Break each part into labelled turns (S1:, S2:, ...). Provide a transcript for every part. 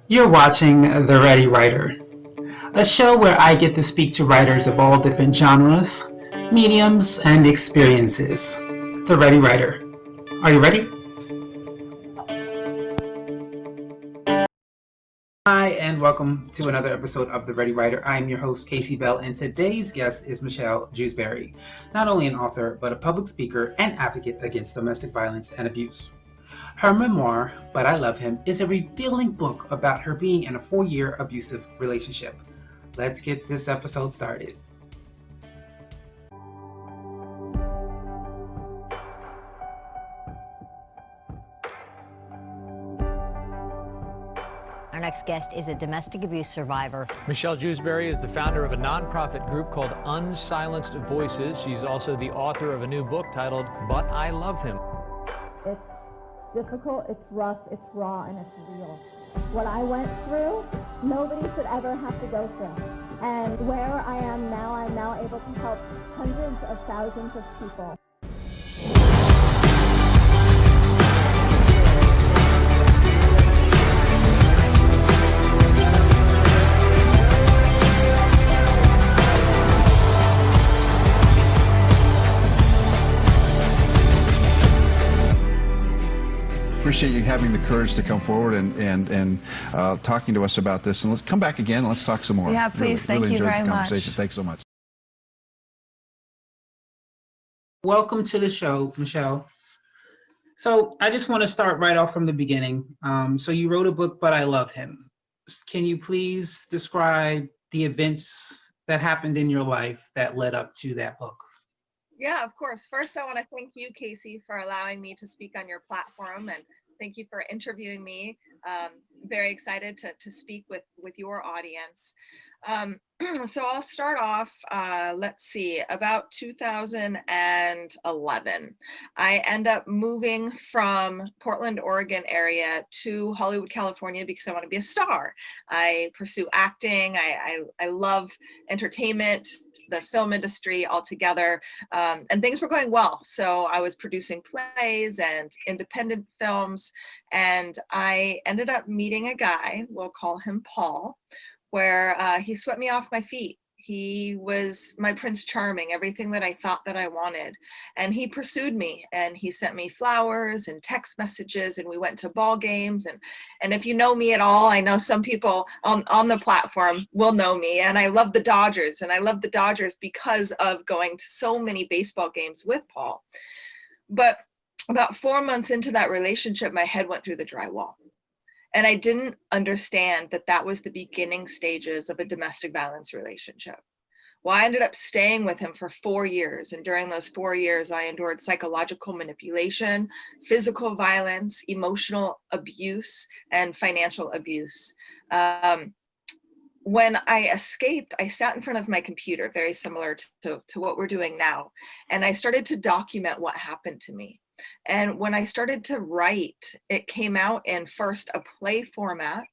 S1: You're watching The Ready Writer, a show where I get to speak to writers of all different genres, mediums, and experiences. The Ready Writer. Are you ready? Hi, and welcome to another episode of The Ready Writer. I'm your host, Casey Bell, and today's guest is Michelle Jewsbury, not only an author, but a public speaker and advocate against domestic violence and abuse. Her memoir, But I Love Him, is a revealing book about her being in a 4-year abusive relationship. Let's get this episode started.
S2: Our next guest is a domestic abuse survivor.
S3: Michelle Jewsbury is the founder of a nonprofit group called Unsilenced Voices. She's also the author of a new book titled But I Love Him.
S4: It's difficult, it's rough, it's raw, and it's real. What I went through, nobody should ever have to go through. And where I am now, I'm now able to help hundreds of thousands of people.
S5: Appreciate you having the courage to come forward and talking to us about this. And let's come back again and let's talk some more.
S6: Yeah, please. Thank you
S5: enjoyed
S6: very
S5: the
S6: much.
S5: conversation. Thanks so much.
S1: Welcome to the show, Michelle. So I just want to start right off from the beginning. So you wrote a book, But I Love Him. Can you please describe the events that happened in your life that led up to that book?
S6: Yeah, of course. First, I want to thank you, Casey, for allowing me to speak on your platform, and thank you for interviewing me. Very excited to speak with your audience. So I'll start off, let's see, about 2011. I end up moving from Portland, Oregon area to Hollywood, California because I want to be a star. I pursue acting. I love entertainment, the film industry altogether, and things were going well. So I was producing plays and independent films, and I ended up meeting a guy, we'll call him Paul, where he swept me off my feet. He was my Prince Charming, everything that I thought that I wanted. And he pursued me, and he sent me flowers and text messages, and we went to ball games. And if you know me at all, I know some people on the platform will know me. And I love the Dodgers, and I love the Dodgers because of going to so many baseball games with Paul. But about 4 months into that relationship, my head went through the drywall. And I didn't understand that that was the beginning stages of a domestic violence relationship. Well, I ended up staying with him for 4 years. And during those 4 years, I endured psychological manipulation, physical violence, emotional abuse, and financial abuse. When I escaped, I sat in front of my computer, very similar to what we're doing now. And I started to document what happened to me. And when I started to write, it came out in first a play format,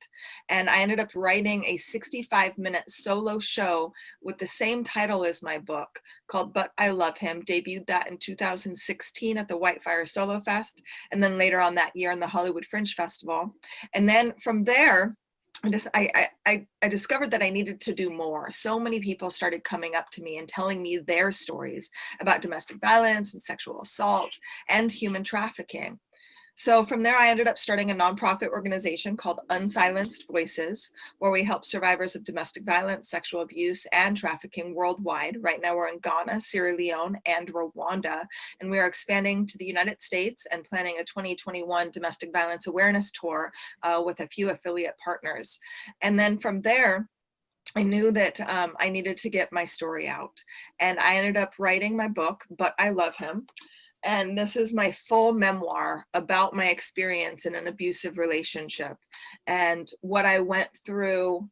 S6: and I ended up writing a 65-minute solo show with the same title as my book called But I Love Him, debuted that in 2016 at the Whitefire Solo Fest, and then later on that year in the Hollywood Fringe Festival. And then from there, I discovered that I needed to do more. So many people started coming up to me and telling me their stories about domestic violence and sexual assault and human trafficking. So from there, I ended up starting a nonprofit organization called Unsilenced Voices, where we help survivors of domestic violence, sexual abuse, and trafficking worldwide. Right now, we're in Ghana, Sierra Leone, and Rwanda, and we are expanding to the United States and planning a 2021 domestic violence awareness tour with a few affiliate partners. And then from there, I knew that I needed to get my story out, and I ended up writing my book, But I Love Him. And this is my full memoir about my experience in an abusive relationship and what I went through,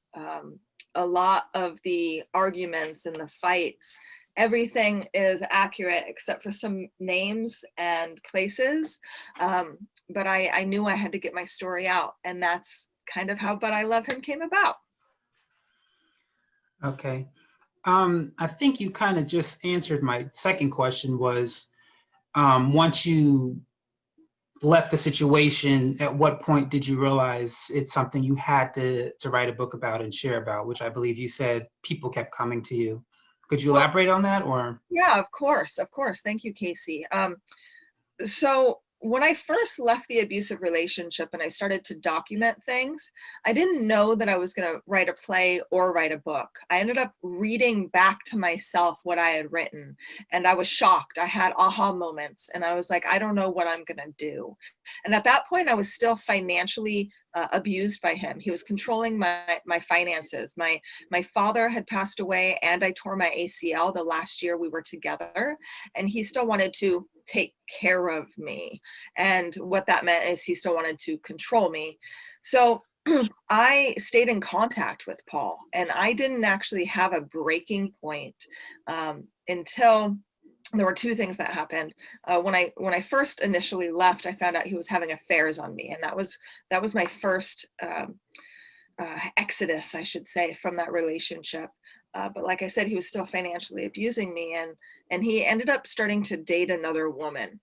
S6: a lot of the arguments and the fights. Everything is accurate except for some names and places. But I knew I had to get my story out. And that's kind of how But I Love Him came about.
S1: Okay. I think you kind of just answered my second question was, once you left the situation, at what point did you realize it's something you had to write a book about and share about, which I believe you said people kept coming to you. Could you
S6: Well,
S1: elaborate on that, or?
S6: yeah, of course. Thank you, Casey. So when I first left the abusive relationship and I started to document things, I didn't know that I was going to write a play or write a book. I ended up reading back to myself what I had written, and I was shocked. I had aha moments, and I was like, I don't know what I'm going to do. And at that point, I was still financially abused by him. He was controlling my finances. My father had passed away, and I tore my ACL the last year we were together, and he still wanted to take care of me. And what that meant is he still wanted to control me. So I stayed in contact with Paul, and I didn't actually have a breaking point until there were two things that happened. When I first initially left, I found out he was having affairs on me, and that was my first exodus, I should say, from that relationship. But like I said, he was still financially abusing me, and he ended up starting to date another woman.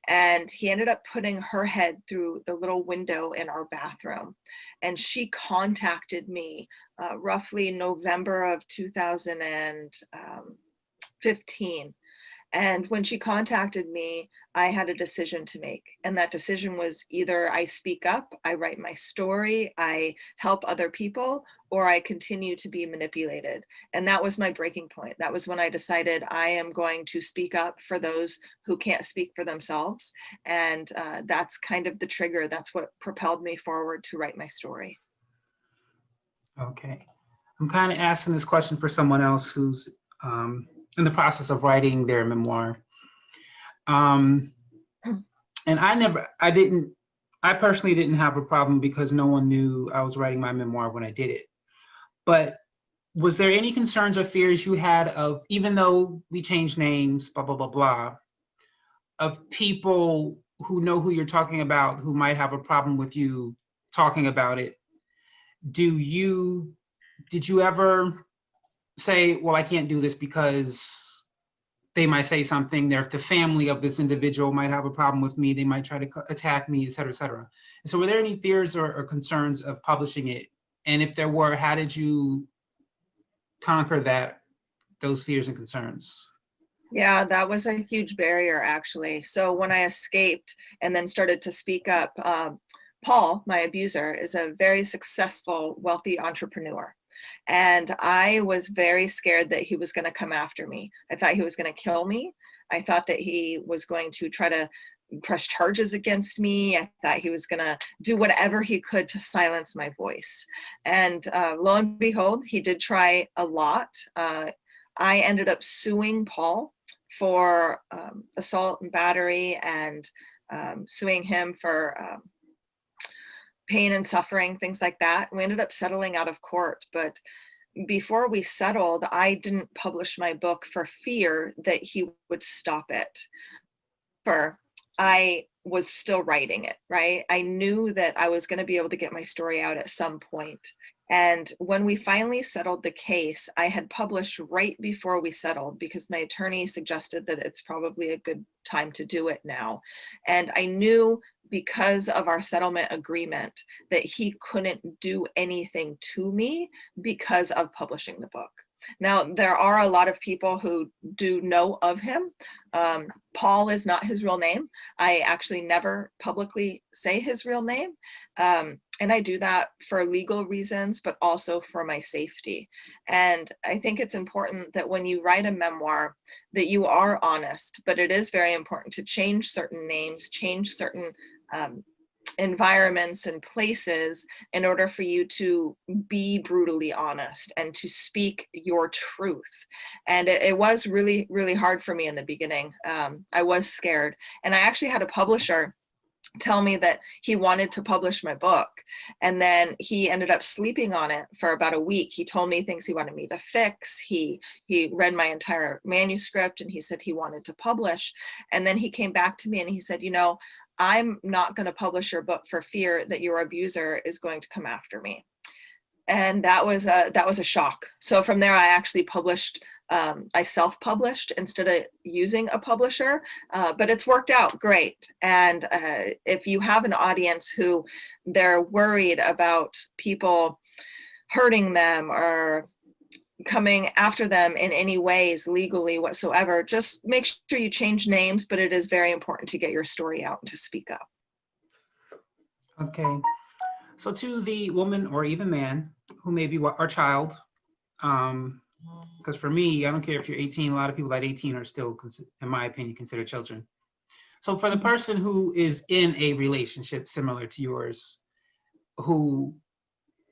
S6: And he ended up putting her head through the little window in our bathroom. And she contacted me roughly in November of 2015. And when she contacted me, I had a decision to make. And that decision was either I speak up, I write my story, I help other people, or I continue to be manipulated. And that was my breaking point. That was when I decided I am going to speak up for those who can't speak for themselves. And that's kind of the trigger. That's what propelled me forward to write my story.
S1: Okay. I'm kind of asking this question for someone else who's in the process of writing their memoir. And I personally didn't have a problem because no one knew I was writing my memoir when I did it. But was there any concerns or fears you had of, even though we changed names, blah, blah, blah, blah, of people who know who you're talking about, who might have a problem with you talking about it? Did you ever say, well, I can't do this because they might say something, the family of this individual might have a problem with me, they might try to attack me, et cetera, et cetera. And so were there any fears or concerns of publishing it? And if there were, how did you conquer those fears and concerns?
S6: Yeah, that was a huge barrier, actually. So when I escaped and then started to speak up, Paul, my abuser, is a very successful, wealthy entrepreneur. And I was very scared that he was going to come after me. I thought he was going to kill me. I thought that he was going to try to press charges against me. I thought he was going to do whatever he could to silence my voice. And lo and behold, he did try a lot. I ended up suing Paul for assault and battery, and suing him for pain and suffering, things like that. We ended up settling out of court, but before we settled, I didn't publish my book for fear that he would stop it. I was still writing it, right? I knew that I was going to be able to get my story out at some point. And when we finally settled the case, I had published right before we settled because my attorney suggested that it's probably a good time to do it now. And I knew because of our settlement agreement that he couldn't do anything to me because of publishing the book. Now, there are a lot of people who do know of him. Paul is not his real name. I actually never publicly say his real name. And I do that for legal reasons, but also for my safety. And I think it's important that when you write a memoir, that you are honest, but it is very important to change certain names, change certain environments and places in order for you to be brutally honest and to speak your truth. And it was really, really hard for me in the beginning. I was scared. And I actually had a publisher tell me that he wanted to publish my book, and then he ended up sleeping on it for about a week. He told me things he wanted me to fix. He read my entire manuscript and he said he wanted to publish. And then he came back to me and he said, you know, I'm not going to publish your book for fear that your abuser is going to come after me. And that was a shock. So from there, I actually published I self-published instead of using a publisher, but it's worked out great. And if you have an audience who they're worried about people hurting them or coming after them in any ways legally whatsoever, just make sure you change names, but it is very important to get your story out and to speak up.
S1: Okay. So to the woman or even man who may be our child, because for me, I don't care if you're 18, a lot of people at 18 are still, in my opinion, considered children. So for the person who is in a relationship similar to yours, who,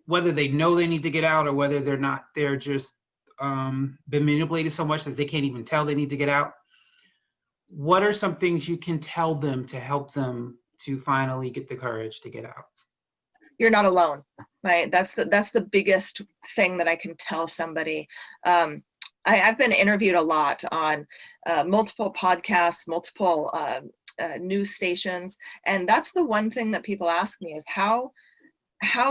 S1: whether they know they need to get out or whether they're not, they're just been manipulated so much that they can't even tell they need to get out, what are some things you can tell them to help them to finally get the courage to get out?
S6: You're not alone, right? That's the biggest thing that I can tell somebody. I've been interviewed a lot on multiple podcasts, multiple news stations, and that's the one thing that people ask me is how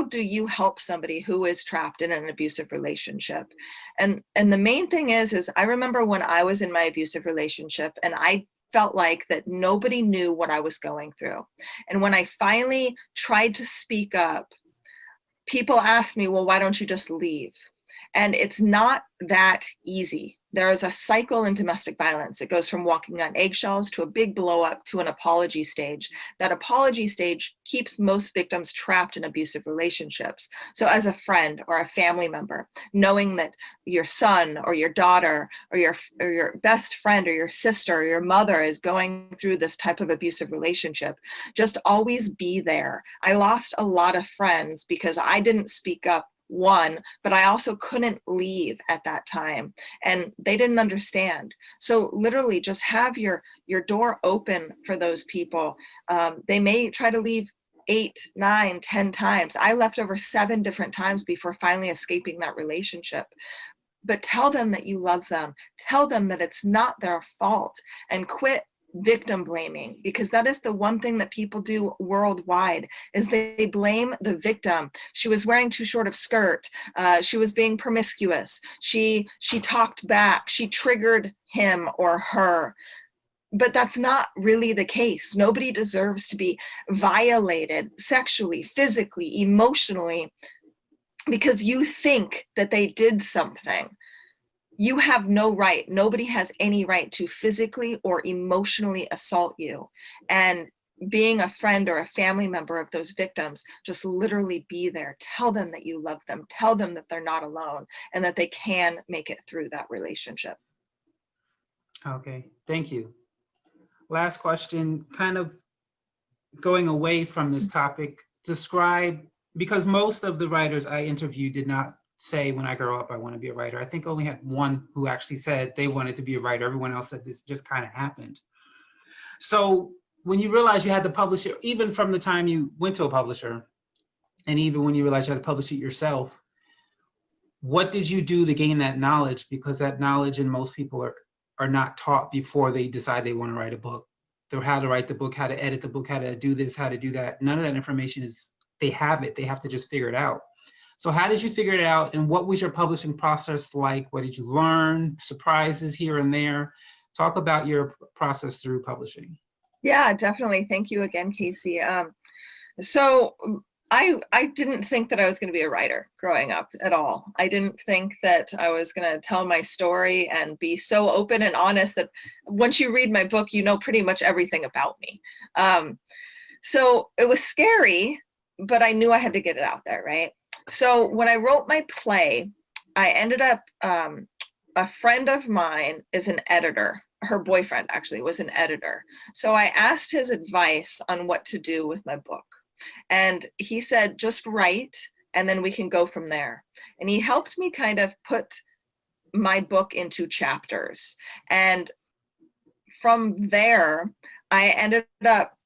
S6: do you help somebody who is trapped in an abusive relationship? And the main thing is I remember when I was in my abusive relationship and I felt like that nobody knew what I was going through. And when I finally tried to speak up, people asked me, well, why don't you just leave? And it's not that easy. There is a cycle in domestic violence. It goes from walking on eggshells to a big blow up to an apology stage. That apology stage keeps most victims trapped in abusive relationships. So as a friend or a family member, knowing that your son or your daughter or your best friend or your sister or your mother is going through this type of abusive relationship, just always be there. I lost a lot of friends because I didn't speak up, one, but I also couldn't leave at that time and they didn't understand. So literally just have your door open for those people. They may try to leave 8, 9, 10 times. I left over 7 different times before finally escaping that relationship. But tell them that you love them. Tell them that it's not their fault and quit victim blaming, because that is the one thing that people do worldwide is they blame the victim. She was wearing too short of skirt. She was being promiscuous. She talked back. She triggered him or her. But that's not really the case. Nobody deserves to be violated sexually, physically, emotionally, because you think that they did something. You have no right. Nobody has any right to physically or emotionally assault you. And being a friend or a family member of those victims, just literally be there. Tell them that you love them. Tell them that they're not alone and that they can make it through that relationship.
S1: Okay, thank you. Last question, kind of going away from this topic, describe, because most of the writers I interviewed did not say when I grow up I want to be a writer. I think I only had one who actually said they wanted to be a writer. Everyone else said this just kind of happened. So when you realized you had to publish it, even from the time you went to a publisher, and even when you realized you had to publish it yourself, what did you do to gain that knowledge? Because that knowledge, and most people are not taught before they decide they want to write a book. They're how to write the book, how to edit the book, how to do this, how to do that. None of that information is, they have it, they have to just figure it out. So how did you figure it out, and what was your publishing process like? What did you learn? Surprises here and there? Talk about your process through publishing.
S6: Yeah, definitely. Thank you again, Casey. So I didn't think that I was going to be a writer growing up at all. I didn't think that I was going to tell my story and be so open and honest that once you read my book, you know pretty much everything about me. So it was scary, but I knew I had to get it out there, right? So when I wrote my play, I ended up, a friend of mine is an editor. Her boyfriend actually was an editor. So I asked his advice on what to do with my book. And he said, just write, and then we can go from there. And he helped me kind of put my book into chapters. And from there, I ended up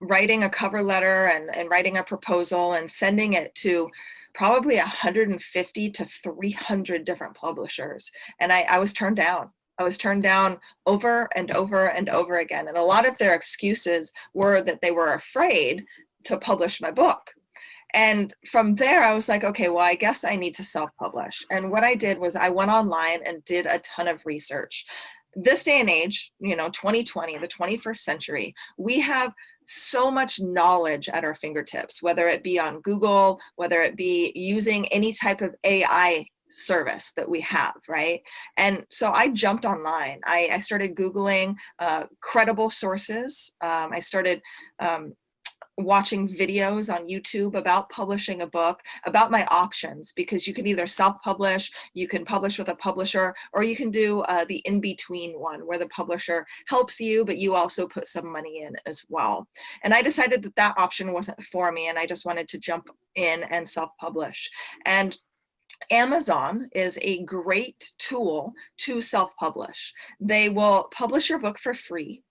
S6: writing a cover letter and writing a proposal and sending it to probably 150 to 300 different publishers. And I was turned down. I was turned down over and over and over again. And a lot of their excuses were that they were afraid to publish my book. And from there, I was like, okay, well, I guess I need to self-publish. And what I did was I went online and did a ton of research. This day and age, 2020, the 21st century, we have so much knowledge at our fingertips, whether it be on Google, whether it be using any type of AI service that we have, right? And so I jumped online. I started Googling credible sources. I started watching videos on YouTube about publishing a book, about my options, because you can either self-publish, you can publish with a publisher, or you can do the in-between one where the publisher helps you, but you also put some money in as well. And I decided that that option wasn't for me, and I just wanted to jump in and self-publish. And Amazon is a great tool to self-publish. They will publish your book for free,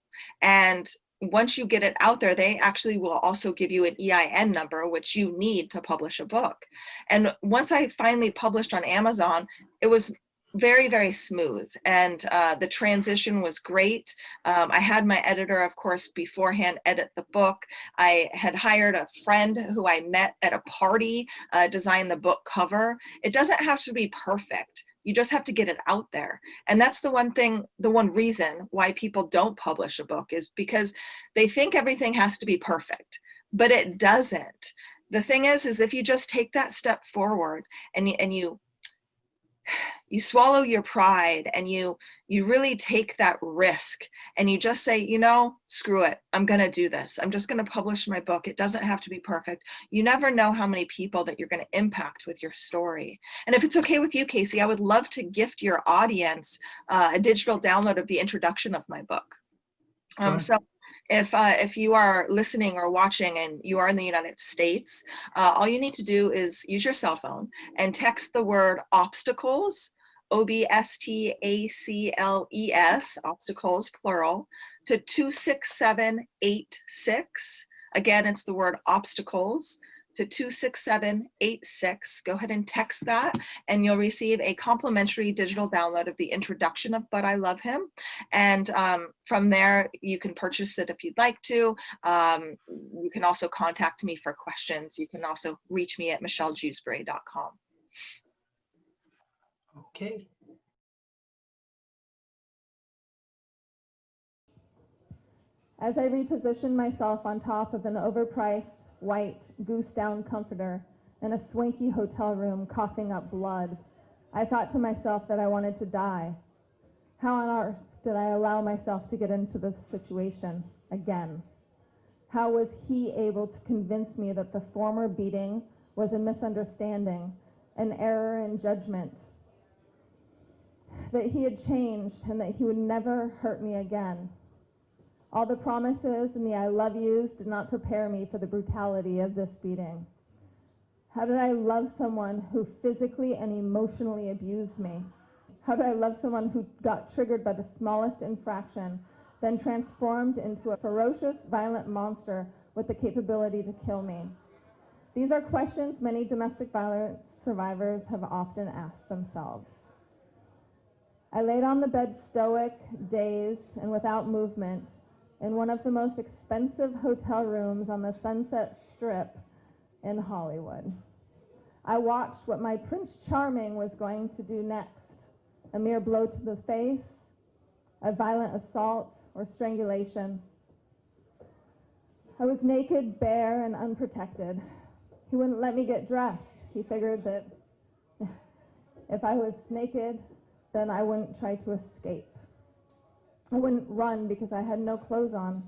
S6: and once you get it out there, they actually will also give you an EIN number, which you need to publish a book. And once I finally published on Amazon, it was very, very smooth. And the transition was great. I had my editor, of course, beforehand edit the book. I had hired a friend who I met at a party, design the book cover. It doesn't have to be perfect. You just have to get it out there. And that's the one reason why people don't publish a book, is because they think everything has to be perfect, but it doesn't. The thing is if you just take that step forward and you swallow your pride and you really take that risk and you just say, screw it, I'm going to do this. I'm just going to publish my book. It doesn't have to be perfect. You never know how many people that you're going to impact with your story. And if it's okay with you, Casey, I would love to gift your audience a digital download of the introduction of my book. So if you are listening or watching and you are in the United States, all you need to do is use your cell phone and text the word obstacles, OBSTACLES, obstacles plural, to 26786. Again, it's the word obstacles to 26786. Go ahead and text that and you'll receive a complimentary digital download of the introduction of But I Love Him. And from there, you can purchase it if you'd like to. You can also contact me for questions. You can also reach me at michellejewsbury.com.
S1: Okay.
S4: As I repositioned myself on top of an overpriced white goose down comforter in a swanky hotel room coughing up blood, I thought to myself that I wanted to die. How on earth did I allow myself to get into this situation again? How was he able to convince me that the former beating was a misunderstanding, an error in judgment, that he had changed and that he would never hurt me again? All the promises and the I love yous did not prepare me for the brutality of this beating. How did I love someone who physically and emotionally abused me? How did I love someone who got triggered by the smallest infraction, then transformed into a ferocious, violent monster with the capability to kill me? These are questions many domestic violence survivors have often asked themselves. I laid on the bed stoic, dazed, and without movement, in one of the most expensive hotel rooms on the Sunset Strip in Hollywood. I watched what my Prince Charming was going to do next, a mere blow to the face, a violent assault, or strangulation. I was naked, bare, and unprotected. He wouldn't let me get dressed. He figured that if I was naked, then I wouldn't try to escape. I wouldn't run because I had no clothes on.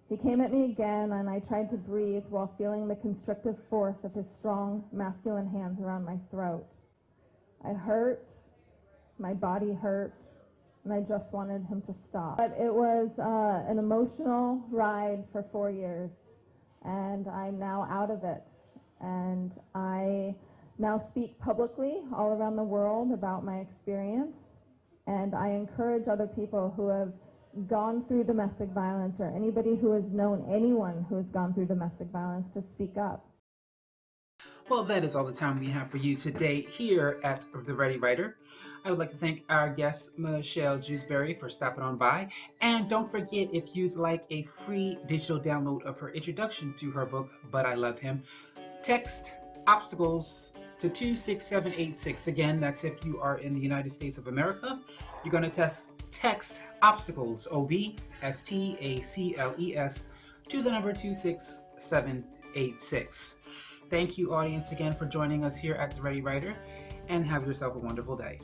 S4: He came at me again, and I tried to breathe while feeling the constrictive force of his strong, masculine hands around my throat. I hurt, my body hurt, and I just wanted him to stop. But it was an emotional ride for 4 years, and I'm now out of it. And I now speak publicly all around the world about my experience. And I encourage other people who have gone through domestic violence, or anybody who has known anyone who has gone through domestic violence, to speak up.
S1: Well, that is all the time we have for you today here at The Ready Writer. I would like to thank our guest, Michelle Jewsbury, for stopping on by. And don't forget, if you'd like a free digital download of her introduction to her book, But I Love Him, Text obstacles to 26786. Again, that's if you are in the United States of America. You're going to text obstacles, OBSTACLES, to the number 26786. Thank you, audience, again for joining us here at The Ready Writer, and have yourself a wonderful day.